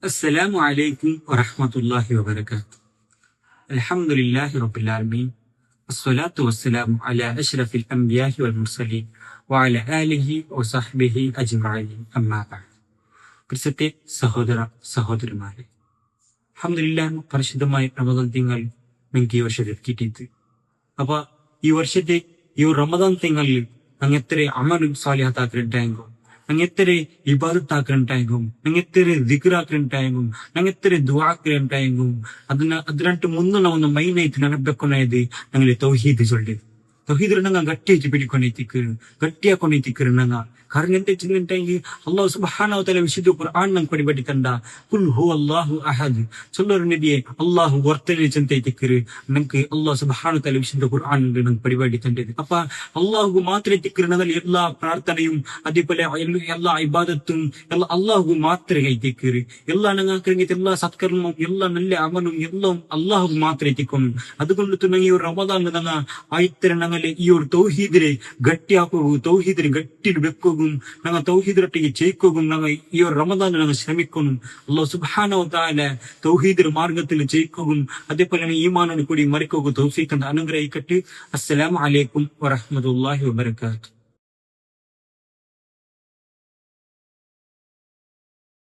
അസ്സലാമു അലൈക്കും വറഹ്മത്തുള്ളാഹി വബറകാതുഹു. അൽഹംദുലില്ലാഹി റബ്ബിൽ ആലമീൻ. വസ്സലാത്തു വസ്സലാമു അലാ അഷ്റഫിൽ അംബിയാഇ വൽ മുർസലീൻ വഅലാ ആലിഹി വസഹ്ബിഹി അജ്മഈൻ. അമ്മാ ബഅദ്. പ്രിയപ്പെട്ട സഹോദരന്മാരെ, അൽഹംദുലില്ലാഹ് പരിശുദ്ധമായ റമദാൻ തിങ്കൾ നമുക്ക് ഈ വർഷത്തെ കിട്ടിയത്. അപ്പൊ ഈ വർഷത്തെ ഈ റമദാൻ തിങ്കളിൽ ನಂಗೆ ಎತ್ತರೆ ಅಮಲು ಸಾಲಿಹಾತ್ ಹಾಕ್ರಂಟಾಯಂಗು, ನಂಗೆ ಎತ್ತರೆ ಇಬಾದತ್ ಹಾಕ್ರಂಟಾಯಂಗು, ನಂಗೆ ಎತ್ತರೆ ದಿಕ್ರ್ ಹಾಕ್ರಂಟಾಯಂಗು, ನಂಗೆ ಎತ್ತರೆ ದುಆ ಹಾಕ್ರಂಟಾಯಂಗು. അതിനട്ട് മുന്ന് ನಾವು ಮೈನೈತಿ ನೆನಪಬೇಕು ಅನ್ನೋದು ನಂಗೆ ತೌಹೀದ್ ಚೊಲ್ಲೇದು. ತೌಹೀದ್ರ ನಂಗೆ ಗಟ್ಟಿಯಾಗಿ ಬಿಡಿಕೊಂಡೈತಿಕ್ಕರು, ಗಟ್ಟಿಯಾಕೊಂಡೈತಿಕ್ಕರು ನಂಗೆ. കാരണം എന്താ വെച്ചിട്ടുണ്ടെങ്കിൽ അള്ളാഹു സുബ്ഹാനഹു വ തആല വിശുദ്ധ ഖുർആൻ നമുക്ക് പടിപടി തണ്ട ഖുൽ ഹുവല്ലാഹു അഹദ് ചൊല്ലൊരു നബിയെ അള്ളാഹു വർത്തനെ ചിന്തೈತಿಕ್ಕರು നമുക്ക് അള്ളാഹു സുബ്ഹാനഹു വ തആല വിശുദ്ധ ഖുർആൻ നമുക്ക് പടിപടി തണ്ടത്. അപ്പ അള്ളാഹു മാത്രമേ തിಕ್ಕರು എല്ലാ പ്രാർത്ഥനയും അതേപോലെ എല്ലാ ഇബാദത്തും എല്ലാ അള്ളാഹു മാത്രമേ തിಕ್ಕರು. എല്ലാ ഞങ്ങൾക്ക് എല്ലാ സത്കർമ്മവും എല്ലാ നല്ല അമലും എല്ലാം അള്ളാഹു മാത്രമേ തിಕ್ಕನು. അതുകൊണ്ട് തന്നെ ഈ റമദാൻ ഞങ്ങൾ ആയിത്തര ഞങ്ങളെ ഈ ഒരു തൗഹീദിനെ ಗಟ್ಟಿಯಾಕೋಗು, ತೌಹೀದಿನ ಗಟ್ಟಿಲು ಬೆಕ್ಕೋಗು, ನಂಗೆ ತೌಹೀದರೊಟ್ಟಿಗೆ ಜಯಿಕೋಗು. ನಂಗೆ ಈ ರಮದಾನ್ ನಂಗೆ ಶ್ರಮಿಕೋನು. ಅಲ್ಲಾಹ್ ಸುಬ್ಹಾನಹು ವ ತಆല ತೌಹೀದರ ಮಾರ್ಗത്തിൽ ജയിക്കുകയും അതേപോലെ ഈമാനോട് കൂടി മരിക്കുകയും തൗഫീഖ് അനുഗ്രഹിക്കട്ടെ. അസ്സലാമു അലൈക്കും വറഹ്മത്തുള്ളാഹി വബറകാതുഹു.